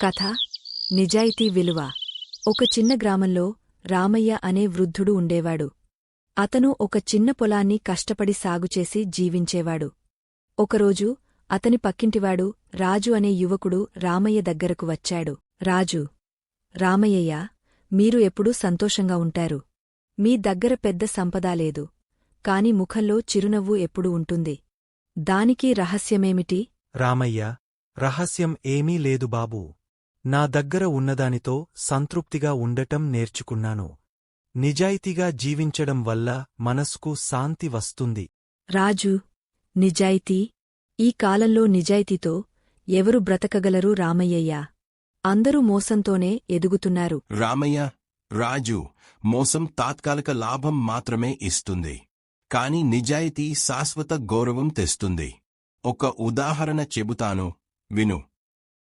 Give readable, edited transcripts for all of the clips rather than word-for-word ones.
కథ నిజాయితీ విలువ. ఒక చిన్న గ్రామంలో రామయ్య అనే వృద్ధుడు ఉండేవాడు. అతను ఒక చిన్న పొలాన్ని కష్టపడి సాగుచేసి జీవించేవాడు. ఒకరోజు అతని పక్కింటివాడు రాజు అనే యువకుడు రామయ్య దగ్గరకు వచ్చాడు. రాజు: రామయ్యయ్యా, మీరు ఎప్పుడూ సంతోషంగా ఉంటారు. మీ దగ్గర పెద్ద సంపదాలేదు, కాని ముఖంలో చిరునవ్వు ఎప్పుడూ ఉంటుంది. దానికి రహస్యమేమిటి? రామయ్య: రహస్యం ఏమీ లేదు బాబూ. నా దగ్గర ఉన్నదానితో సంతృప్తిగా ఉండటం నేర్చుకున్నాను. నిజాయితీగా జీవించడం వల్ల మనస్కు శాంతి వస్తుంది. రాజు: నిజాయితీ? ఈ కాలంలో నిజాయితీతో ఎవరు బ్రతకగలరు రామయ్యయ్యా? అందరూ మోసంతోనే ఎదుగుతున్నారు. రామయ్య, రాజు, మోసం తాత్కాలిక లాభం మాత్రమే ఇస్తుంది. కాని నిజాయితీ శాశ్వత గౌరవం తెస్తుంది. ఒక ఉదాహరణ చెబుతాను, విను.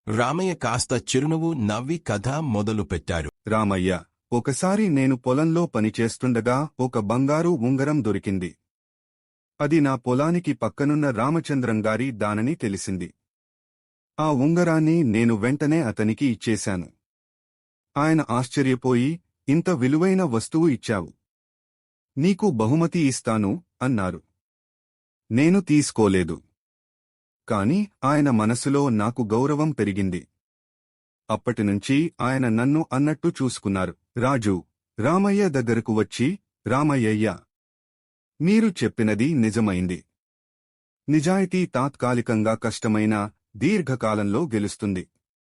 రామయ్య కాస్త చిరునవ్వు నవ్వి కథ మొదలుపెట్టారు. రామయ్య: ఒకసారి నేను పొలంలో పనిచేస్తుండగా ఒక బంగారు ఉంగరం దొరికింది. అది నా పొలానికి పక్కనున్న రామచంద్రంగారి దానని తెలిసింది. ఆ ఉంగరాన్ని నేను వెంటనే అతనికి ఇచ్చేశాను. ఆయన ఆశ్చర్యపోయి, ఇంత విలువైన వస్తువు ఇచ్చావు, నీకు బహుమతి ఇస్తాను అన్నారు. నేను తీసుకోలేదు. కాని ఆయన మనసులో నాకు గౌరవం పెరిగింది. అప్పటినుంచి ఆయన నన్ను అన్నట్టు చూసుకున్నారు. రాజు రామయ్య దగ్గరకు వచ్చి, రామయ్యయ్యా, మీరు చెప్పినది నిజమైంది. నిజాయితీ తాత్కాలికంగా కష్టమైనా దీర్ఘకాలంలో గెలుస్తుంది.